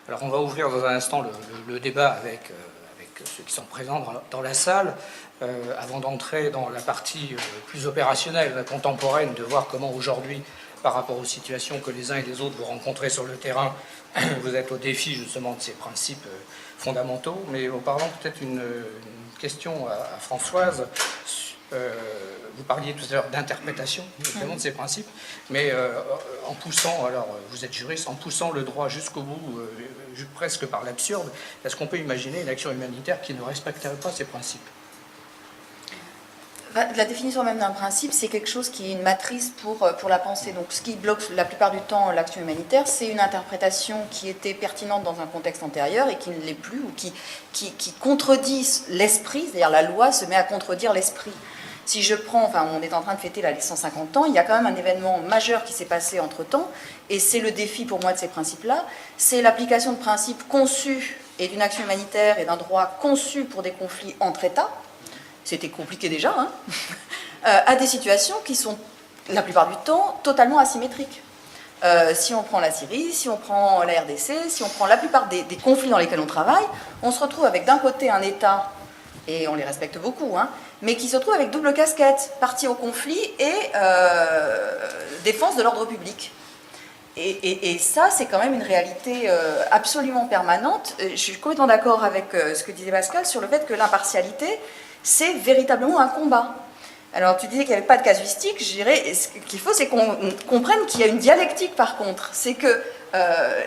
Alors on va ouvrir dans un instant le débat avec ceux qui sont présents dans la salle, avant d'entrer dans la partie plus opérationnelle, contemporaine, de voir comment aujourd'hui, par rapport aux situations que les uns et les autres vous rencontrez sur le terrain, vous êtes au défi justement de ces principes fondamentaux. Mais auparavant, peut-être une question à Françoise. Vous parliez tout à l'heure d'interprétation, notamment de ces principes, mais en poussant, alors vous êtes juriste, en poussant le droit jusqu'au bout, presque par l'absurde, est-ce qu'on peut imaginer une action humanitaire qui ne respecterait pas ces principes? La définition même d'un principe, c'est quelque chose qui est une matrice pour la pensée. Donc ce qui bloque la plupart du temps l'action humanitaire, c'est une interprétation qui était pertinente dans un contexte antérieur et qui ne l'est plus, ou qui contredit l'esprit, c'est-à-dire la loi se met à contredire l'esprit. Si je prends, enfin on est en train de fêter les 150 ans, il y a quand même un événement majeur qui s'est passé entre-temps, et c'est le défi pour moi de ces principes-là, c'est l'application de principes conçus, et d'une action humanitaire et d'un droit conçu pour des conflits entre États, c'était compliqué déjà, hein, à des situations qui sont, la plupart du temps, totalement asymétriques. Si on prend la Syrie, si on prend la RDC, si on prend la plupart des conflits dans lesquels on travaille, on se retrouve avec d'un côté un État, et on les respecte beaucoup, hein, mais qui se trouve avec double casquette, partie au conflit et défense de l'ordre public. Et ça, c'est quand même une réalité absolument permanente. Je suis complètement d'accord avec ce que disait Pascal sur le fait que l'impartialité, c'est véritablement un combat. Alors, tu disais qu'il n'y avait pas de casuistique, je dirais, ce qu'il faut, c'est qu'on comprenne qu'il y a une dialectique, par contre. C'est que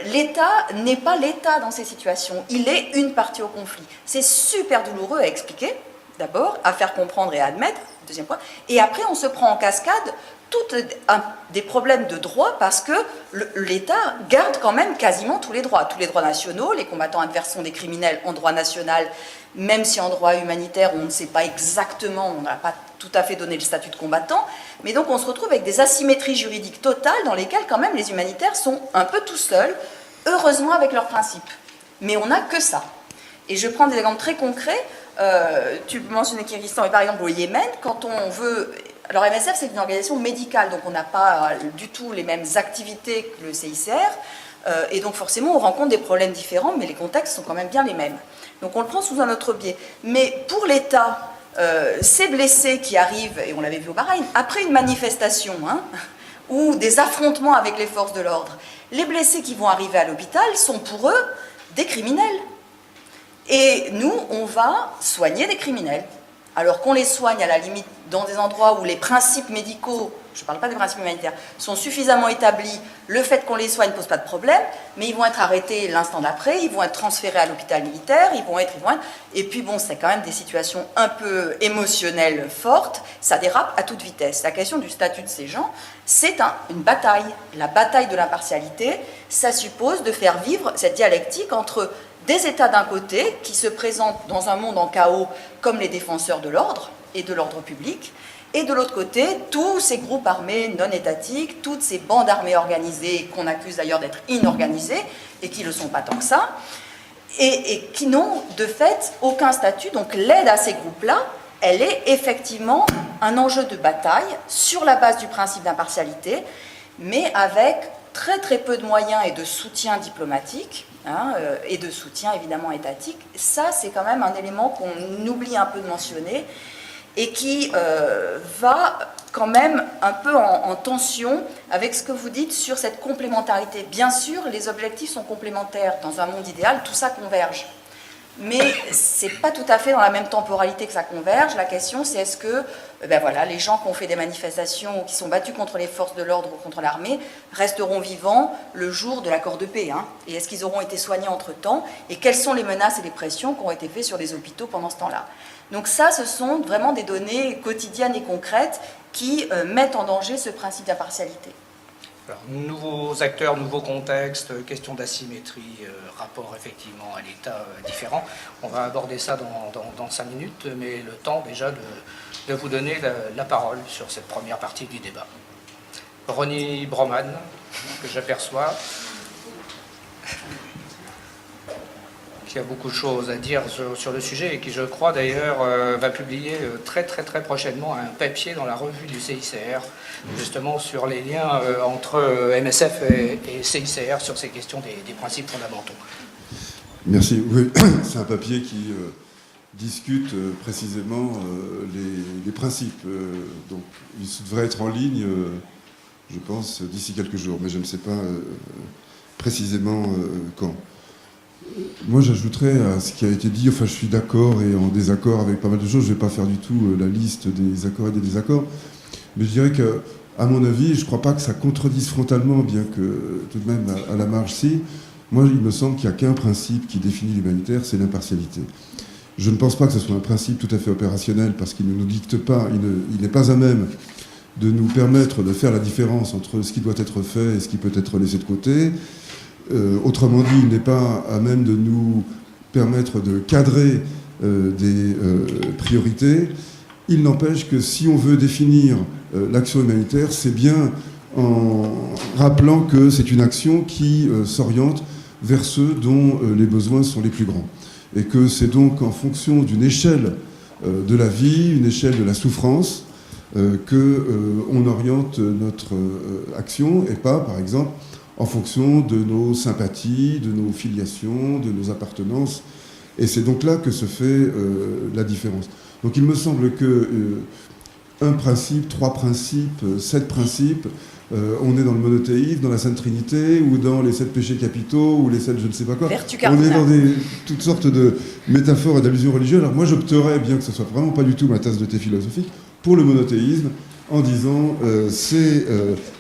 l'État n'est pas l'État dans ces situations, il est une partie au conflit. C'est super douloureux à expliquer, d'abord, à faire comprendre et à admettre, deuxième point, et après, on se prend en cascade des problèmes de droit parce que l'État garde quand même quasiment tous les droits nationaux. Les combattants adverses sont des criminels en droit national, même si en droit humanitaire on ne sait pas exactement, on n'a pas tout à fait donné le statut de combattant, mais donc on se retrouve avec des asymétries juridiques totales dans lesquelles quand même les humanitaires sont un peu tout seuls, heureusement avec leurs principes. Mais on n'a que ça. Et je prends des exemples très concrets. Tu mentionnais Kyrgyzstan, et par exemple au Yémen, quand on veut... Alors MSF, c'est une organisation médicale, donc on n'a pas du tout les mêmes activités que le CICR, et donc forcément on rencontre des problèmes différents, mais les contextes sont quand même bien les mêmes. Donc on le prend sous un autre biais. Mais pour l'État, ces blessés qui arrivent, et on l'avait vu au Bahreïn, après une manifestation, hein, ou des affrontements avec les forces de l'ordre, les blessés qui vont arriver à l'hôpital sont pour eux des criminels. Et nous, on va soigner des criminels. Alors qu'on les soigne à la limite dans des endroits où les principes médicaux, je ne parle pas des principes humanitaires, sont suffisamment établis, le fait qu'on les soigne ne pose pas de problème, mais ils vont être arrêtés l'instant d'après, ils vont être transférés à l'hôpital militaire, ils vont être... Et puis bon, c'est quand même des situations un peu émotionnelles fortes, ça dérape à toute vitesse. La question du statut de ces gens, c'est une bataille. La bataille de l'impartialité, ça suppose de faire vivre cette dialectique entre des États d'un côté, qui se présentent dans un monde en chaos comme les défenseurs de l'ordre et de l'ordre public, et de l'autre côté, tous ces groupes armés non étatiques, toutes ces bandes armées organisées, qu'on accuse d'ailleurs d'être inorganisées, et qui ne le sont pas tant que ça, et qui n'ont de fait aucun statut. Donc l'aide à ces groupes-là, elle est effectivement un enjeu de bataille sur la base du principe d'impartialité, mais avec très très peu de moyens et de soutien diplomatique, hein, et de soutien évidemment étatique. Ça, c'est quand même un élément qu'on oublie un peu de mentionner et qui va quand même un peu en tension avec ce que vous dites sur cette complémentarité. Bien sûr, les objectifs sont complémentaires. Dans un monde idéal, tout ça converge. Mais ce n'est pas tout à fait dans la même temporalité que ça converge. La question, c'est est-ce que voilà, les gens qui ont fait des manifestations ou qui sont battus contre les forces de l'ordre ou contre l'armée resteront vivants le jour de l'accord de paix, hein, et est-ce qu'ils auront été soignés entre-temps? Et quelles sont les menaces et les pressions qui ont été faites sur les hôpitaux pendant ce temps-là? Donc ça, ce sont vraiment des données quotidiennes et concrètes qui mettent en danger ce principe d'impartialité. Alors, nouveaux acteurs, nouveaux contextes, question d'asymétrie, rapport effectivement à l'État différent. On va aborder ça dans 5 minutes, mais le temps déjà de vous donner la parole sur cette première partie du débat. Ronnie Broman, que j'aperçois, qui a beaucoup de choses à dire sur le sujet et qui, je crois d'ailleurs, va publier très prochainement un papier dans la revue du CICR, justement sur les liens entre MSF et CICR sur ces questions des principes fondamentaux. Merci. Oui, c'est un papier qui discute précisément les principes. Donc, il devrait être en ligne, je pense, d'ici quelques jours, mais je ne sais pas précisément quand. Moi, j'ajouterais à ce qui a été dit, enfin, je suis d'accord et en désaccord avec pas mal de choses. Je ne vais pas faire du tout la liste des accords et des désaccords, mais je dirais que, à mon avis, je ne crois pas que ça contredise frontalement, bien que tout de même à la marge, si. Moi, il me semble qu'il n'y a qu'un principe qui définit l'humanitaire, c'est l'impartialité. Je ne pense pas que ce soit un principe tout à fait opérationnel, parce qu'il ne nous dicte pas, il n'est pas à même de nous permettre de faire la différence entre ce qui doit être fait et ce qui peut être laissé de côté. Autrement dit, il n'est pas à même de nous permettre de cadrer des priorités. Il n'empêche que si on veut définir l'action humanitaire, c'est bien en rappelant que c'est une action qui s'oriente vers ceux dont les besoins sont les plus grands. Et que c'est donc en fonction d'une échelle de la vie, une échelle de la souffrance, qu'on oriente notre action, et pas, par exemple, en fonction de nos sympathies, de nos filiations, de nos appartenances. Et c'est donc là que se fait la différence. Donc il me semble que un principe, 3 principes, 7 principes, on est dans le monothéisme, dans la Sainte Trinité, ou dans les 7 péchés capitaux, ou les 7 je ne sais pas quoi. On est dans toutes sortes de métaphores et d'allusions religieuses. Alors moi j'opterais, bien que ce soit vraiment pas du tout ma tasse de thé philosophique, pour le monothéisme, en disant c'est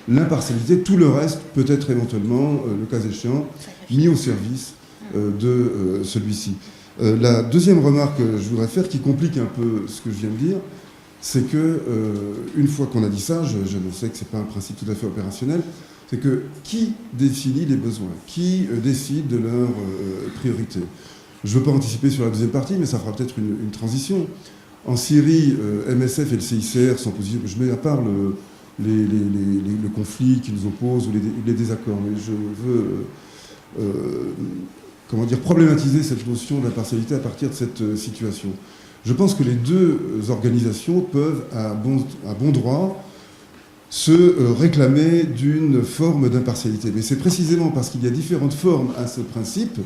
l'impartialité, tout le reste peut être éventuellement, le cas échéant, mis au service de celui-ci. La deuxième remarque que je voudrais faire, qui complique un peu ce que je viens de dire, c'est que, une fois qu'on a dit ça, je sais que ce n'est pas un principe tout à fait opérationnel, c'est que qui définit les besoins? Qui décide de leurs priorités? Je ne veux pas anticiper sur la deuxième partie, mais ça fera peut-être une transition. En Syrie, MSF et le CICR sont positionnés. Je mets à part le conflit qui nous oppose ou les désaccords, mais je veux problématiser cette notion d'impartialité à partir de cette situation. Je pense que les deux organisations peuvent, à bon droit, se réclamer d'une forme d'impartialité. Mais c'est précisément parce qu'il y a différentes formes à ce principe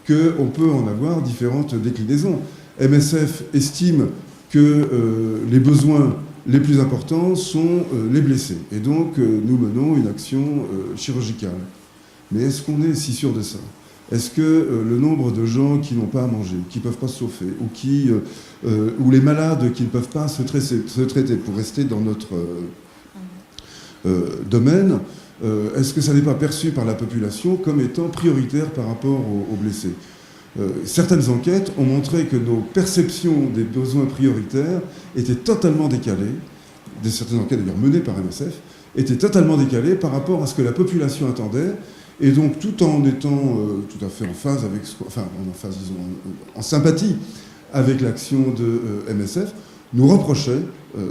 qu'on peut en avoir différentes déclinaisons. MSF estime que les besoins les plus importants sont les blessés. Et donc, nous menons une action chirurgicale. Mais est-ce qu'on est si sûr de ça? Est-ce que le nombre de gens qui n'ont pas à manger, qui ne peuvent pas se chauffer, ou les malades qui ne peuvent pas se traiter, pour rester dans notre domaine, est-ce que ça n'est pas perçu par la population comme étant prioritaire par rapport aux blessés? Certaines enquêtes ont montré que nos perceptions des besoins prioritaires étaient totalement décalées, certaines enquêtes d'ailleurs menées par MSF, étaient totalement décalées par rapport à ce que la population attendait. Et donc, tout en étant tout à fait en phase avec, en sympathie avec l'action de MSF, nous reprochait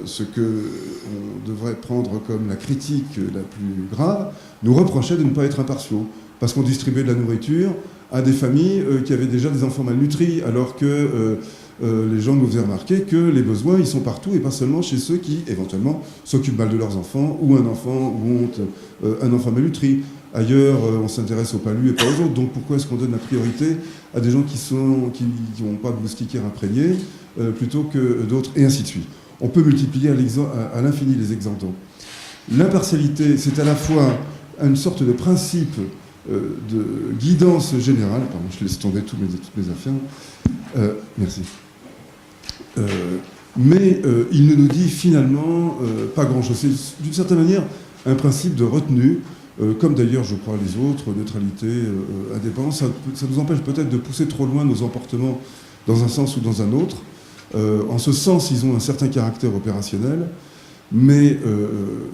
ce qu'on devrait prendre comme la critique la plus grave, nous reprochait de ne pas être impartiaux, parce qu'on distribuait de la nourriture à des familles qui avaient déjà des enfants malnutris, alors que les gens nous faisaient remarquer que les besoins, ils sont partout, et pas seulement chez ceux qui, éventuellement, s'occupent mal de leurs enfants, ou un enfant malnutri. Ailleurs, on s'intéresse aux palus et pas aux autres. Donc pourquoi est-ce qu'on donne la priorité à des gens qui n'ont pas de moustiquaires imprégnés plutôt que d'autres, et ainsi de suite. On peut multiplier à l'infini les exemples. L'impartialité, c'est à la fois une sorte de principe de guidance générale. Pardon, je laisse tomber toutes mes affaires. Merci. Mais il ne nous dit finalement pas grand-chose. C'est d'une certaine manière un principe de retenue. Comme d'ailleurs, je crois, les autres, neutralité, indépendance, ça nous empêche peut-être de pousser trop loin nos emportements dans un sens ou dans un autre. En ce sens, ils ont un certain caractère opérationnel, mais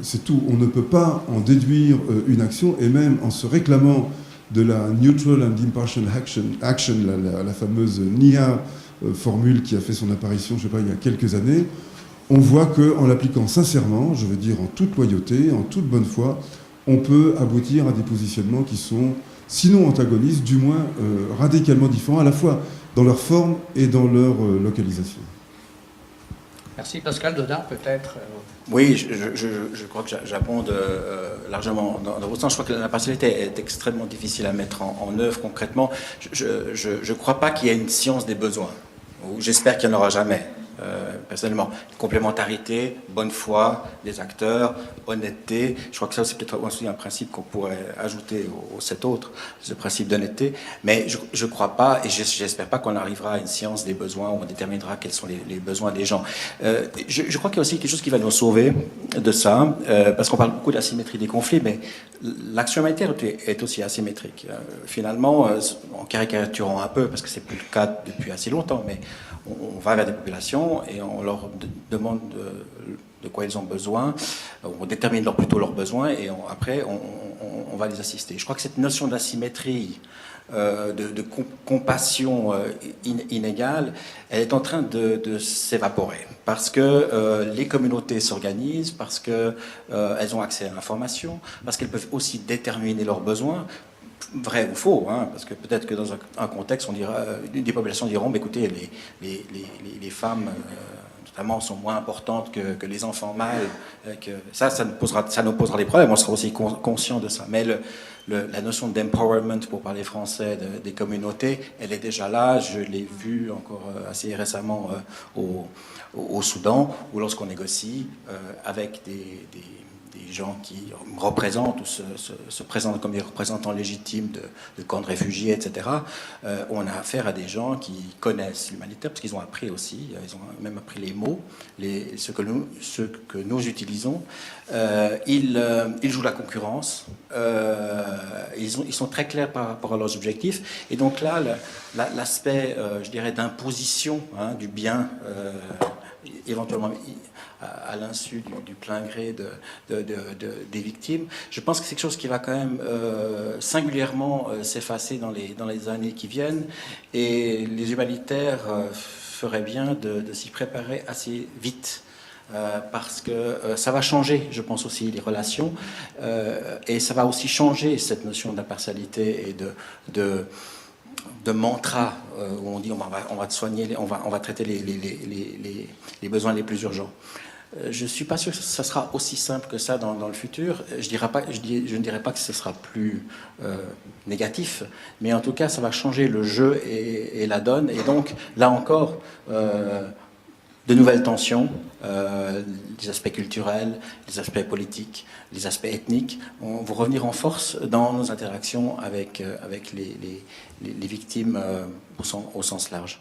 c'est tout. On ne peut pas en déduire une action, et même en se réclamant de la Neutral and Impartial Action, la fameuse NIA formule qui a fait son apparition, je ne sais pas, il y a quelques années, on voit qu'en l'appliquant sincèrement, je veux dire en toute loyauté, en toute bonne foi, on peut aboutir à des positionnements qui sont, sinon antagonistes, du moins radicalement différents, à la fois dans leur forme et dans leur localisation. Merci. Pascal Dodin, peut-être. Oui, je crois que j'abonde largement dans votre sens. Je crois que l'impartialité est extrêmement difficile à mettre en œuvre concrètement. Je ne crois pas qu'il y ait une science des besoins. J'espère qu'il n'y en aura jamais. Personnellement, complémentarité, bonne foi des acteurs, honnêteté. Je crois que ça, c'est peut-être aussi un principe qu'on pourrait ajouter aux 7 autres, ce principe d'honnêteté. Mais je ne crois pas, et j'espère pas qu'on arrivera à une science des besoins où on déterminera quels sont les besoins des gens. Je crois qu'il y a aussi quelque chose qui va nous sauver de ça, parce qu'on parle beaucoup d'asymétrie des conflits, mais l'action humanitaire est aussi asymétrique. Finalement, en caricaturant un peu, parce que c'est plus le cas depuis assez longtemps, mais on va vers des populations et on leur demande de quoi ils ont besoin, on détermine plutôt leurs besoins et après on va les assister. Je crois que cette notion d'asymétrie, de compassion inégale, elle est en train de s'évaporer parce que les communautés s'organisent, parce qu'elles ont accès à l'information, parce qu'elles peuvent aussi déterminer leurs besoins. Vrai ou faux, hein, parce que peut-être que dans un contexte, on dira, des populations diront, mais écoutez, les femmes, notamment, sont moins importantes que les enfants mâles. Que ça nous posera des problèmes. On sera aussi conscient de ça. Mais la notion d'empowerment, pour parler français, des communautés, elle est déjà là. Je l'ai vu encore assez récemment au Soudan, où lorsqu'on négocie avec des gens qui représentent ou se présentent comme des représentants légitimes de camps de réfugiés, etc. On a affaire à des gens qui connaissent l'humanitaire, parce qu'ils ont appris aussi, ils ont même appris les mots, ce que nous utilisons. Ils jouent la concurrence, ils sont très clairs par rapport à leurs objectifs, et donc là, l'aspect, je dirais, d'imposition du bien, éventuellement à l'insu du plein gré des victimes. Je pense que c'est quelque chose qui va quand même singulièrement s'effacer dans les années qui viennent, et les humanitaires feraient bien de s'y préparer assez vite. Parce que ça va changer, je pense aussi, les relations, et ça va aussi changer cette notion d'impartialité et de mantra où on dit on va te soigner, on va traiter les besoins les plus urgents. Je ne suis pas sûr que ça sera aussi simple que ça dans le futur. Je ne dirais pas que ce sera plus négatif, mais en tout cas, ça va changer le jeu et la donne. Et donc, là encore, de nouvelles tensions, les aspects culturels, les aspects politiques, les aspects ethniques vont revenir en force dans nos interactions avec les victimes au sens large.